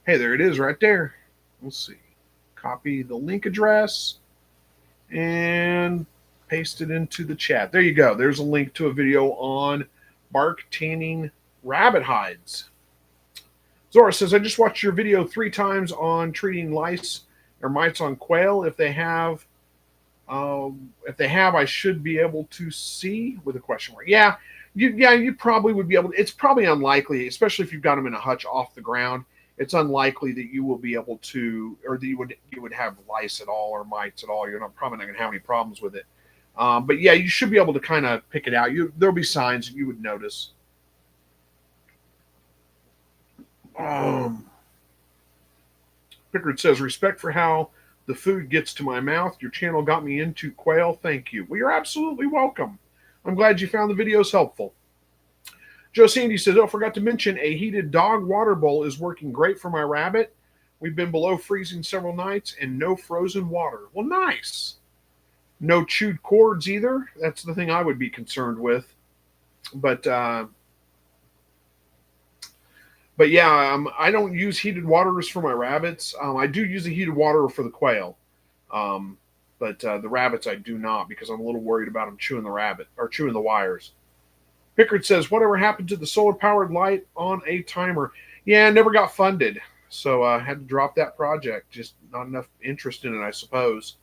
Hey, there it is right there. Let's see. Copy the link address and paste it into the chat. There you go. There's a link to a video on bark tanning rabbit hides. Zora says, "I just watched your video 3 times on treating lice or mites on quail. If they have, I should be able to see," with a question mark. Yeah, you probably would be able to. It's probably unlikely, especially if you've got them in a hutch off the ground. It's unlikely that you will be able to, or that you would have lice at all or mites at all. You're probably not going to have any problems with it. But yeah, you should be able to kind of pick it out. There'll be signs that you would notice. Pickard says, "Respect for how the food gets to my mouth. Your channel got me into quail. Thank you." Well, you're absolutely welcome. I'm glad you found the videos helpful. Joe Sandy says, "Oh, forgot to mention a heated dog water bowl is working great for my rabbit. We've been below freezing several nights and no frozen water." Well, nice. No chewed cords either. That's the thing I would be concerned with. But yeah, I don't use heated waters for my rabbits. I do use a heated water for the quail. But the rabbits I do not, because I'm a little worried about them chewing the wires. Pickard says, "Whatever happened to the solar powered light on a timer?" Yeah, never got funded. So I had to drop that project. Just not enough interest in it, I suppose.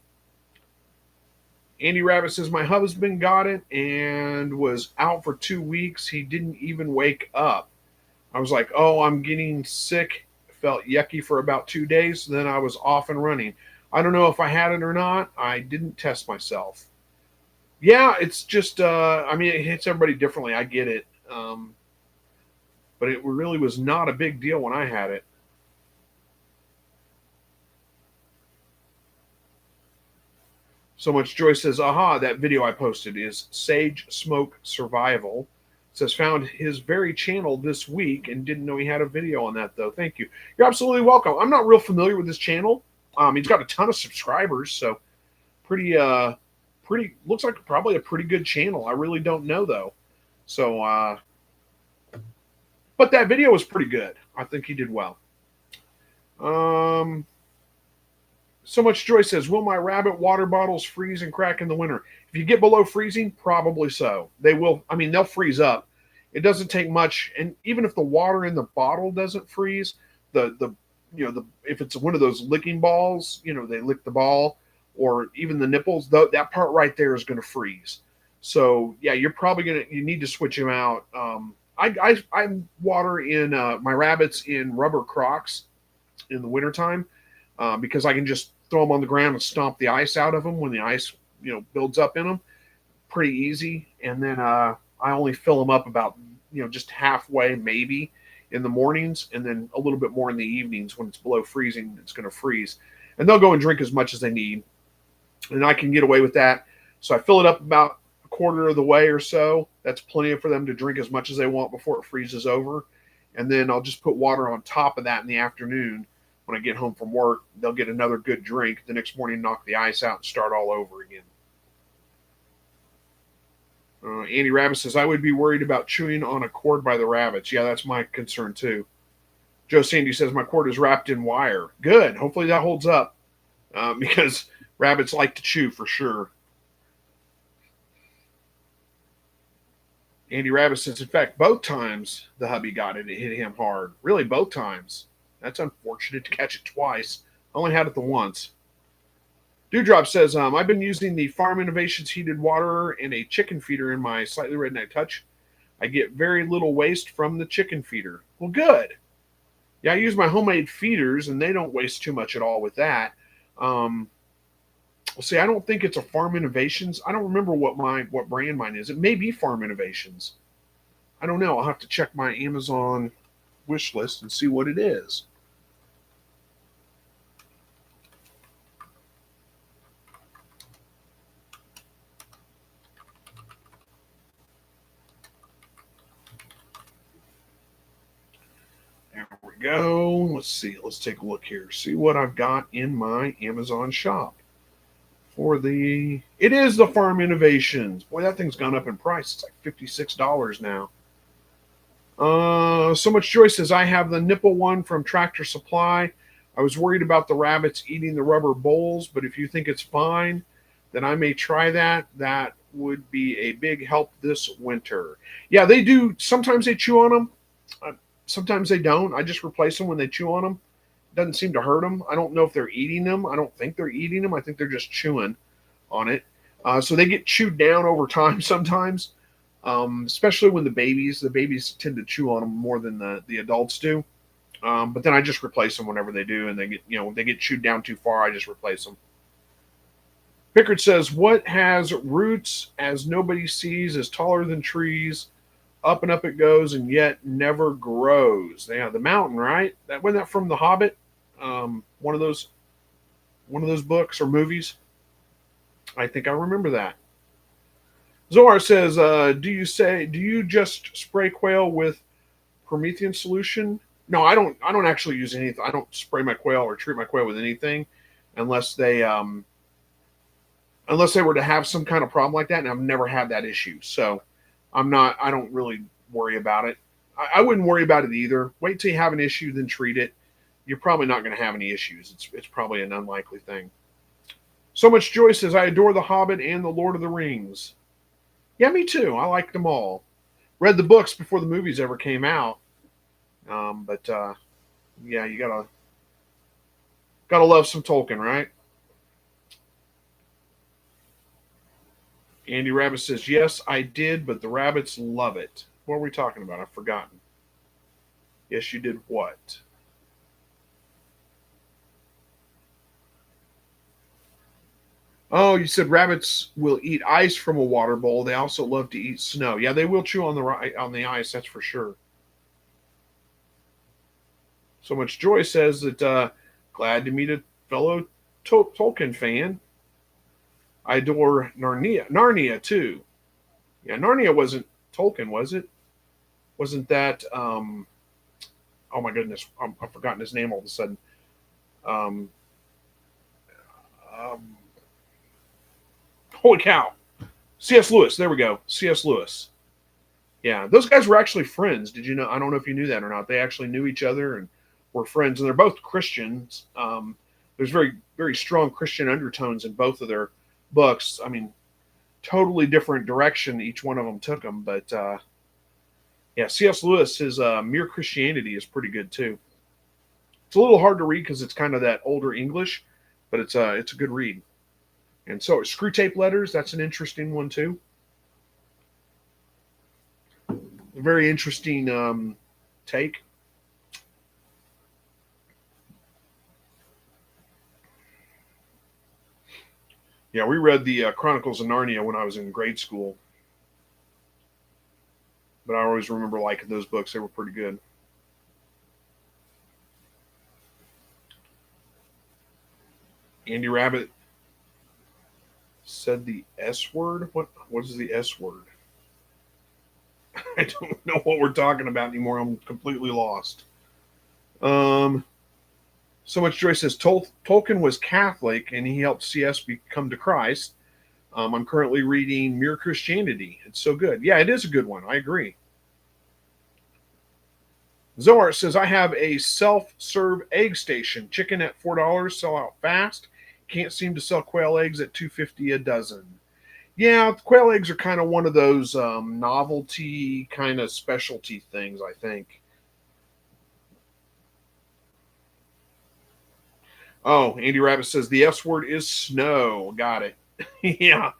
Andy Rabbit says my husband got it and was out for 2 weeks. He didn't even wake up. I was like, oh, I'm getting sick. Felt yucky for about 2 days. Then I was off and running. I don't know if I had it or not. I didn't test myself. Yeah, it's just, I mean, it hits everybody differently. I get it. But it really was not a big deal when I had it. So much Joy says, aha, that video I posted is Sage Smoke Survival. It says, found his very channel this week and didn't know he had a video on that, though. Thank you. You're absolutely welcome. I'm not real familiar with his channel. He's got a ton of subscribers, so pretty, looks like probably a pretty good channel. I really don't know, though. So, but that video was pretty good. I think he did well. So much Joy says, will my rabbit water bottles freeze and crack in the winter? If you get below freezing, probably so. They will. I mean, they'll freeze up. It doesn't take much, and even if the water in the bottle doesn't freeze, the if it's one of those licking balls, they lick the ball, or even the nipples, that part right there is going to freeze. So yeah, you're probably you need to switch them out. I water in my rabbits in rubber Crocs in the wintertime because I can just throw them on the ground and stomp the ice out of them when the ice builds up in them. Pretty easy. And then I only fill them up about just halfway maybe in the mornings, and then a little bit more in the evenings when it's below freezing. It's going to freeze, and they'll go and drink as much as they need, and I can get away with that. So I fill it up about a quarter of the way or so. That's plenty for them to drink as much as they want before it freezes over. And then I'll just put water on top of that in the afternoon. When I get home from work, they'll get another good drink. The next morning, knock the ice out and start all over again. Andy Rabbit says, I would be worried about chewing on a cord by the rabbits. Yeah, that's my concern too. Joe Sandy says, my cord is wrapped in wire. Good. Hopefully that holds up because rabbits like to chew for sure. Andy Rabbit says, in fact, both times the hubby got it, it hit him hard. Really, both times. That's unfortunate to catch it twice. I only had it the once. Dewdrop says, I've been using the Farm Innovations heated water and a chicken feeder in my Slightly Redneck Touch. I get very little waste from the chicken feeder. Well, good. Yeah, I use my homemade feeders, and they don't waste too much at all with that. See, I don't think it's a Farm Innovations. I don't remember what brand mine is. It may be Farm Innovations. I don't know. I'll have to check my Amazon wish list and see what it is. There we go. Let's see. Let's take a look here. See what I've got in my Amazon shop. It is the Farm Innovations. Boy, that thing's gone up in price. It's like $56 now. So much Joy says, I have the nipple one from Tractor Supply. I was worried about the rabbits eating the rubber bowls, but if you think it's fine, then I may try that. That would be a big help this winter. Yeah, they do. Sometimes they chew on them. Sometimes they don't. I just replace them when they chew on them. Doesn't seem to hurt them. I don't know if they're eating them. I don't think they're eating them. I think they're just chewing on it. So they get chewed down over time sometimes, especially when the babies tend to chew on them more than the adults do. But then I just replace them whenever they do, and they get chewed down too far. I just replace them. Pickard says, what has roots as nobody sees, is taller than trees, up and up it goes, and yet never grows? Yeah, the mountain, right? Wasn't that from The Hobbit? One of those books or movies. I think I remember that. Zohar says, do you just spray quail with Promethean solution? No, I don't actually use anything. I don't spray my quail or treat my quail with anything unless they were to have some kind of problem like that, and I've never had that issue. So I don't really worry about it. I wouldn't worry about it either. Wait till you have an issue, then treat it. You're probably not going to have any issues. It's probably an unlikely thing. So much Joy says, I adore The Hobbit and The Lord of the Rings. Yeah, me too. I liked them all. Read the books before the movies ever came out. Yeah, you Gotta love some Tolkien, right? Andy Rabbit says, yes, I did, but the rabbits love it. What are we talking about? I've forgotten. Yes, you did what? Oh, you said rabbits will eat ice from a water bowl. They also love to eat snow. Yeah, they will chew on the ice. That's for sure. So much joy says that glad to meet a fellow Tolkien fan. I adore Narnia. Narnia too. Yeah, Narnia wasn't Tolkien, was it? Wasn't that? Oh my goodness, I've forgotten his name all of a sudden. Um, um, Holy cow! C.S. Lewis. There we go. C.S. Lewis. Yeah, those guys were actually friends. Did you know? I don't know if you knew that or not. They actually knew each other and were friends, and they're both Christians. There's very strong Christian undertones in both of their books. I mean, totally different direction each one of them took them, but yeah, C.S. Lewis, his Mere Christianity is pretty good too. It's a little hard to read because it's kind of that older English, but it's a good read. And so Screw Tape Letters, that's an interesting one too. A very interesting take. Yeah, we read the Chronicles of Narnia when I was in grade school, but I always remember liking those books. They were pretty good. Andy Rabbit said the S word. What is the S word? I don't know what we're talking about anymore. I'm completely lost. Um, so much joy says Tolkien was Catholic and he helped CS become to Christ. I'm currently reading Mere Christianity. It's so good. Yeah, it is a good one. I agree. Zohar says, I have a self-serve egg station. Chicken at $4, sell out fast. Can't seem to sell quail eggs at $2.50 a dozen. Yeah, quail eggs are kind of one of those novelty kind of specialty things, I think. Oh, Andy Rabbit says the S word is snow. Got it. Yeah.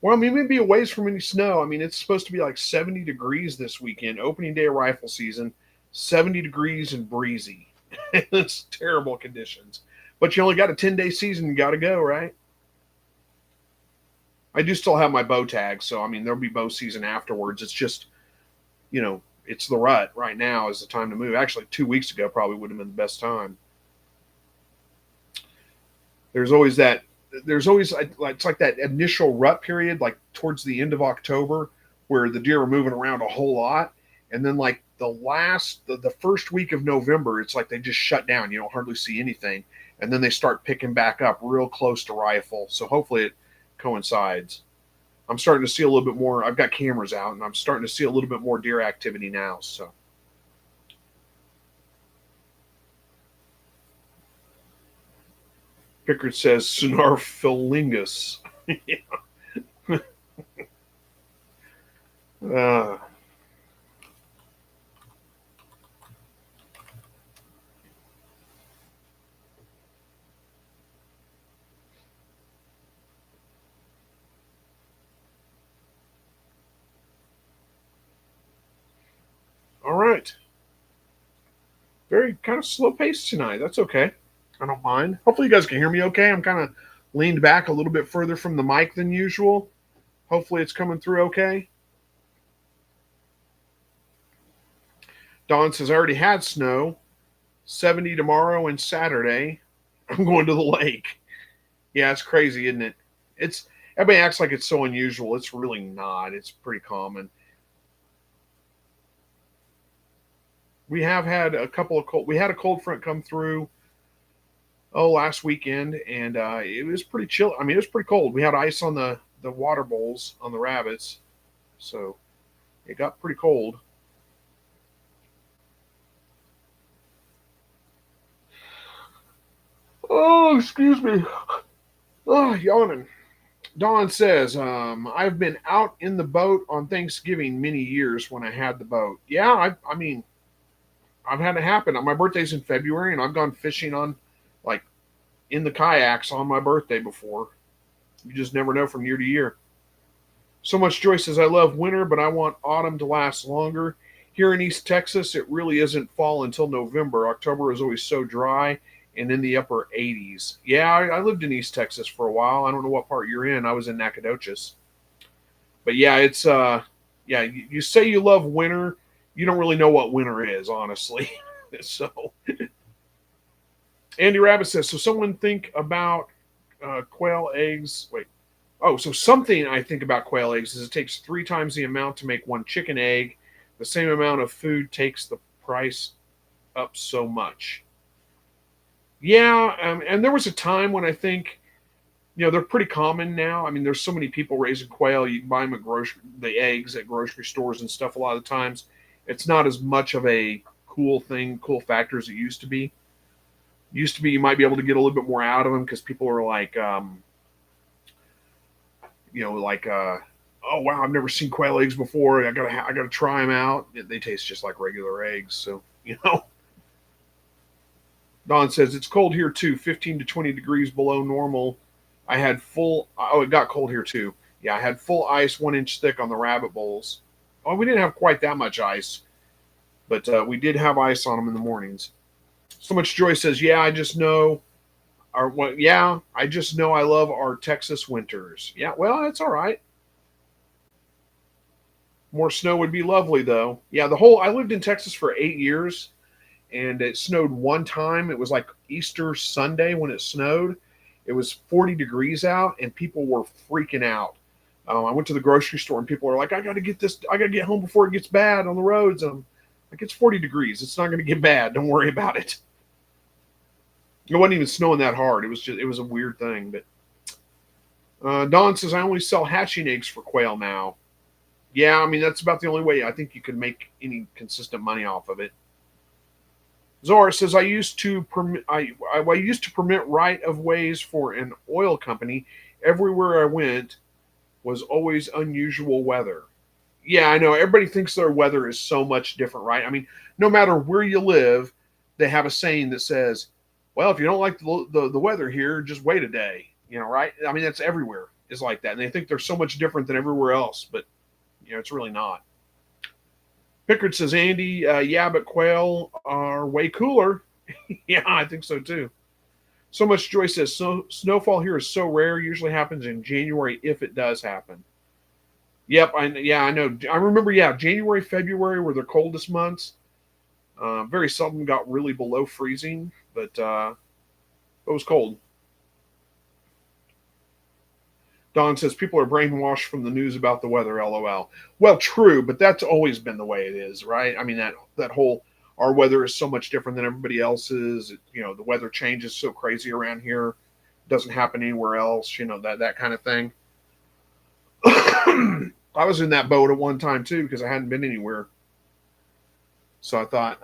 Well, I mean, maybe a ways from any snow. I mean, it's supposed to be like 70 degrees this weekend, opening day of rifle season, 70 degrees and breezy. It's terrible conditions. But you only got a 10-day season. You got to go, right? I do still have my bow tag. So, I mean, there'll be bow season afterwards. It's just, it's the rut right now is the time to move. Actually, 2 weeks ago probably would have been the best time. There's always that it's like that initial rut period, like towards the end of October, where the deer are moving around a whole lot, and then like the first week of November, it's like they just shut down. You don't hardly see anything, and then they start picking back up real close to rifle. So hopefully it coincides. I'm starting to see a little bit more. I've got cameras out, and I'm starting to see a little bit more deer activity now. So. Pickard says Sonarphilingus. uh, all right. Very kind of slow pace tonight. That's okay. I don't mind. Hopefully, you guys can hear me okay. I'm kind of leaned back a little bit further from the mic than usual. Hopefully, it's coming through okay. Don says, I already had snow. 70 tomorrow and Saturday. I'm going to the lake. Yeah, it's crazy, isn't it? It's everybody acts like it's so unusual. It's really not. It's pretty common. We have had a couple of cold. We had a cold front come through last weekend, and it was pretty chill. I mean, it was pretty cold. We had ice on the water bowls on the rabbits, so it got pretty cold. Oh, excuse me. Oh, yawning. Don says, I've been out in the boat on Thanksgiving many years when I had the boat. Yeah, I mean, I've had it happen. My birthday's in February, and I've gone fishing on like in the kayaks on my birthday before. You just never know from year to year. So much Joy says, I love winter, but I want autumn to last longer. Here in East Texas, it really isn't fall until November. October is always so dry and in the upper 80s. Yeah, I lived in East Texas for a while. I don't know what part you're in. I was in Nacogdoches. But yeah, it's yeah, you say you love winter, you don't really know what winter is, honestly. So Andy Rabbit says, so someone think about quail eggs. Wait, oh, so something I think about quail eggs is it takes 3 times the amount to make one chicken egg. The same amount of food takes the price up so much. Yeah, and there was a time when I think, they're pretty common now. I mean, there's so many people raising quail. You can buy them at the eggs at grocery stores and stuff. A lot of times, it's not as much of a cool factor as it used to be. Used to be, you might be able to get a little bit more out of them because people are like, oh wow, I've never seen quail eggs before. I gotta try them out. They taste just like regular eggs. So Don says it's cold here too, 15 to 20 degrees below normal. I had full. Oh, it got cold here too. Yeah, I had full ice, 1 inch thick on the rabbit bowls. Oh, we didn't have quite that much ice, but we did have ice on them in the mornings. So much Joy says, yeah, I just know. Yeah, I just know I love our Texas winters. Yeah, well, that's all right. More snow would be lovely, though. Yeah, I lived in Texas for 8 years, and it snowed one time. It was like Easter Sunday when it snowed. It was 40 degrees out, and people were freaking out. I went to the grocery store, and people are like, I got to get this. I got to get home before it gets bad on the roads. Like, it's 40 degrees. It's not going to get bad. Don't worry about it. It wasn't even snowing that hard. It was a weird thing. But Don says, I only sell hatching eggs for quail now. Yeah, I mean, that's about the only way I think you can make any consistent money off of it. Zora says, I used to permit right of ways for an oil company. Everywhere I went was always unusual weather. Yeah, I know. Everybody thinks their weather is so much different, right? I mean, no matter where you live, they have a saying that says, well, if you don't like the weather here, just wait a day, right? I mean, that's everywhere is like that. And they think they're so much different than everywhere else, but, it's really not. Pickard says, Andy, yeah, but quail are way cooler. Yeah, I think so too. So much Joy says, snowfall here is so rare, usually happens in January if it does happen. Yep, I know. I remember, January, February were the coldest months. Very seldom got really below freezing, but it was cold. Don says people are brainwashed from the news about the weather. LOL. Well, true, but that's always been the way it is, right? I mean that whole our weather is so much different than everybody else's. The weather changes so crazy around here. It doesn't happen anywhere else. That kind of thing. I was in that boat at one time too because I hadn't been anywhere. So I thought,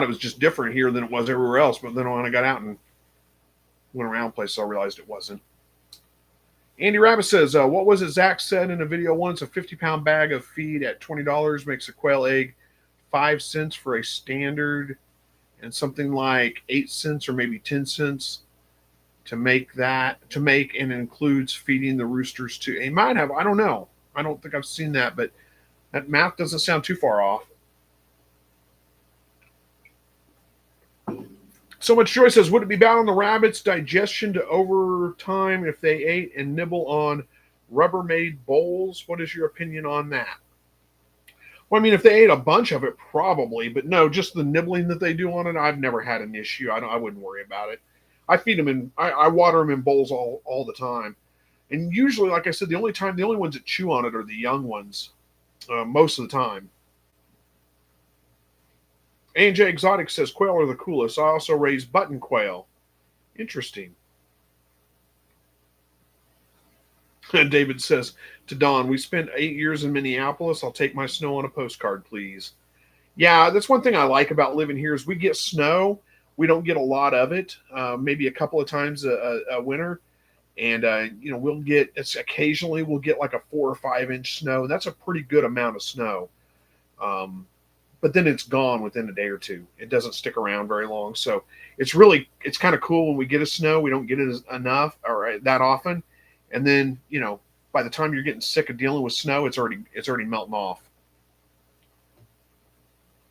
it was just different here than it was everywhere else. But then when I got out and went around places, I realized it wasn't. Andy Rabbit says, what was it Zach said in a video once? A 50-pound bag of feed at $20 makes a quail egg 5 cents for a standard and something like 8 cents or maybe 10 cents to make and includes feeding the roosters too. He might have, I don't know. I don't think I've seen that, but that math doesn't sound too far off. So much Joy says, would it be bad on the rabbits' digestion to overtime if they ate and nibble on Rubbermaid bowls? What is your opinion on that? Well, I mean, if they ate a bunch of it, probably, but no, just the nibbling that they do on it, I've never had an issue. I wouldn't worry about it. I feed them I water them in bowls all the time. And usually, like I said, the only ones that chew on it are the young ones, most of the time. A&J Exotic says quail are the coolest. I also raise button quail. Interesting. David says to Don, we spent 8 years in Minneapolis. I'll take my snow on a postcard, please. Yeah, that's one thing I like about living here is we get snow. We don't get a lot of it, maybe a couple of times a winter. And, occasionally we'll get like a 4 or 5 inch snow. That's a pretty good amount of snow. but then it's gone within a day or two. It doesn't stick around very long. So it's kind of cool when we get a snow. We don't get it enough or that often, and then by the time you're getting sick of dealing with snow, it's already melting off.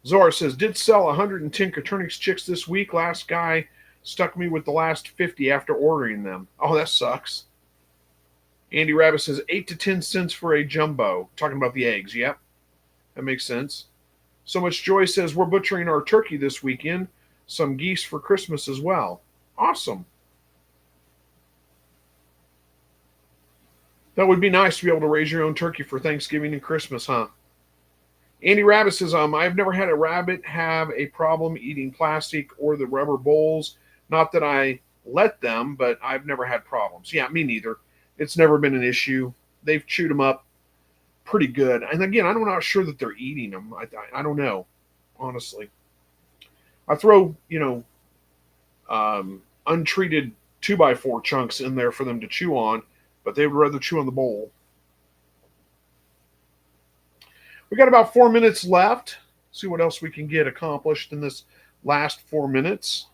Zora says, did sell 110 Coturnix chicks this week. Last guy stuck me with the last 50 after ordering them. Oh, that sucks. Andy Rabbit says 8 to 10 cents for a jumbo. Talking about the eggs. Yep, that makes sense. So Much Joy says, we're butchering our turkey this weekend. Some geese for Christmas as well. Awesome. That would be nice to be able to raise your own turkey for Thanksgiving and Christmas, huh? Andy Rabbit says, I've never had a rabbit have a problem eating plastic or the rubber bowls. Not that I let them, but I've never had problems. Yeah, me neither. It's never been an issue. They've chewed them up pretty good. And again, I'm not sure that they're eating them. I don't know, honestly. I throw, untreated 2x4 chunks in there for them to chew on, but they would rather chew on the bowl. We got about 4 minutes left. See what else we can get accomplished in this last 4 minutes.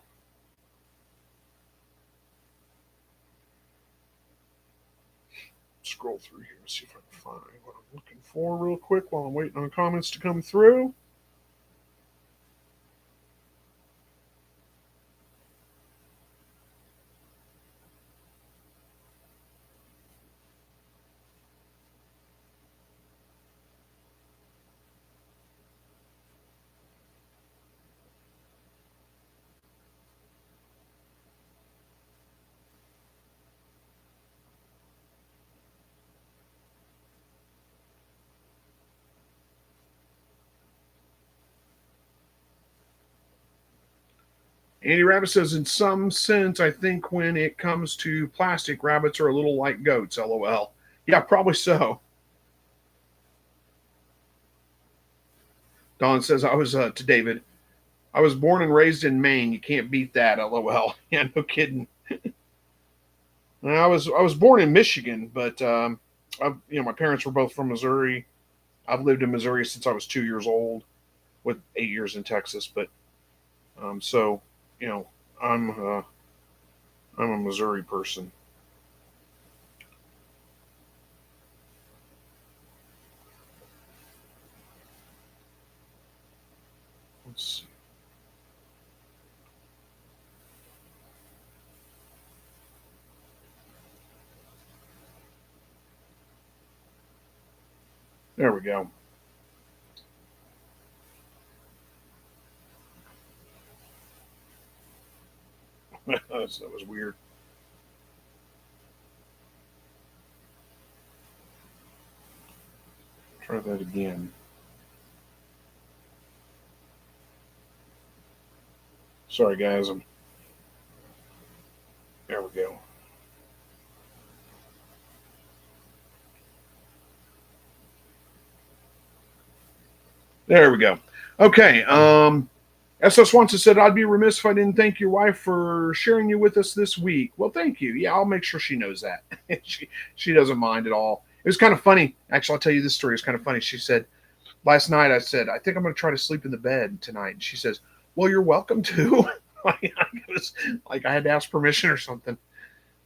Scroll through here and see if I can find what I'm looking for real quick while I'm waiting on comments to come through. Andy Rabbit says, in some sense, I think when it comes to plastic, rabbits are a little like goats, LOL. Yeah, probably so. Don says, to David, I was born and raised in Maine. You can't beat that, LOL. Yeah, no kidding. I was born in Michigan, but my parents were both from Missouri. I've lived in Missouri since I was 2 years old, with 8 years in Texas. But so I'm a Missouri person. Let's see. There we go. That was weird. Try that again. Sorry, guys. There we go. There we go. Okay. SS Swanson said, I'd be remiss if I didn't thank your wife for sharing you with us this week. Well, thank you. Yeah, I'll make sure she knows that. she doesn't mind at all. It was kind of funny. Actually, I'll tell you this story. It's kind of funny. She said, last night I said, I think I'm going to try to sleep in the bed tonight. And she says, well, you're welcome to. It was like I had to ask permission or something.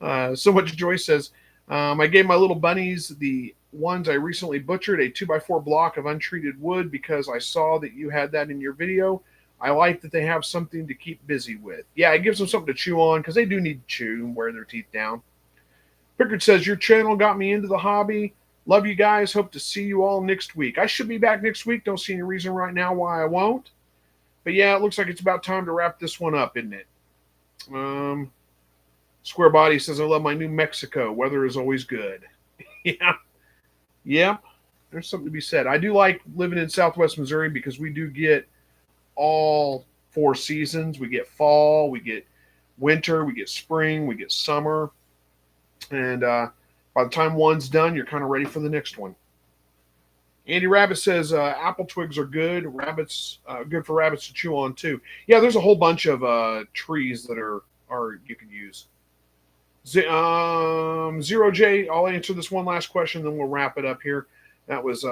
So Much Joy says, I gave my little bunnies the ones I recently butchered, a 2x4 block of untreated wood, because I saw that you had that in your video. I like that they have something to keep busy with. Yeah, it gives them something to chew on because they do need to chew and wear their teeth down. Pickard says, your channel got me into the hobby. Love you guys. Hope to see you all next week. I should be back next week. Don't see any reason right now why I won't. But yeah, it looks like it's about time to wrap this one up, isn't it? Square Body says, I love my New Mexico. Weather is always good. Yeah. Yep. There's something to be said. I do like living in Southwest Missouri because we do get all 4 seasons. We get fall, we get winter, we get spring, we get summer. And by the time one's done, you're kind of ready for the next one. Andy Rabbit says apple twigs are good. Rabbits good for rabbits to chew on too. Yeah, there's a whole bunch of trees that are you can use. Zero J. I'll answer this one last question, then we'll wrap it up here. That was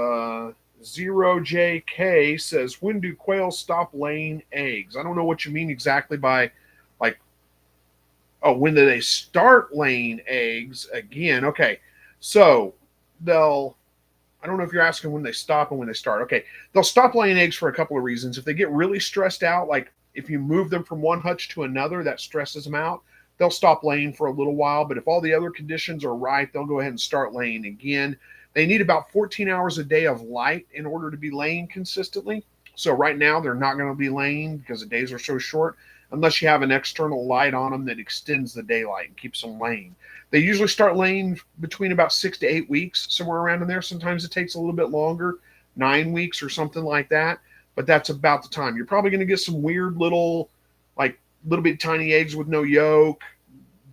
0JK says, when do quail stop laying eggs? I don't know what you mean exactly by, like, oh, when do they start laying eggs again? Okay. So they'll, I don't know if you're asking when they stop and when they start. Okay. They'll stop laying eggs for a couple of reasons. If they get really stressed out, like if you move them from one hutch to another, that stresses them out. They'll stop laying for a little while. But if all the other conditions are right, they'll go ahead and start laying again. They need about 14 hours a day of light in order to be laying consistently. So right now they're not going to be laying because the days are so short unless you have an external light on them that extends the daylight and keeps them laying. They usually start laying between about 6 to 8 weeks, somewhere around in there. Sometimes it takes a little bit longer, 9 weeks or something like that. But that's about the time. You're probably going to get some weird little, like little bit tiny eggs with no yolk,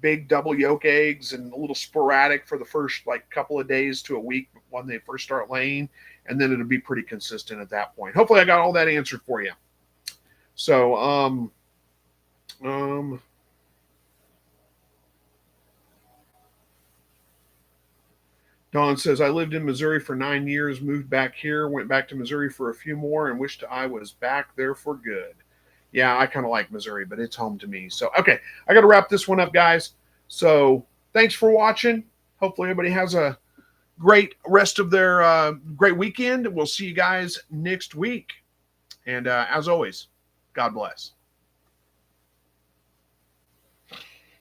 big double yolk eggs, and a little sporadic for the first like couple of days to a week when they first start laying. And then it'll be pretty consistent at that point. Hopefully I got all that answered for you. So, Don says, I lived in Missouri for 9 years, moved back here, went back to Missouri for a few more, and wished I was back there for good. Yeah, I kind of like Missouri, but it's home to me. So, okay, I got to wrap this one up, guys. So, thanks for watching. Hopefully, everybody has a great rest of their great weekend. We'll see you guys next week. And as always, God bless.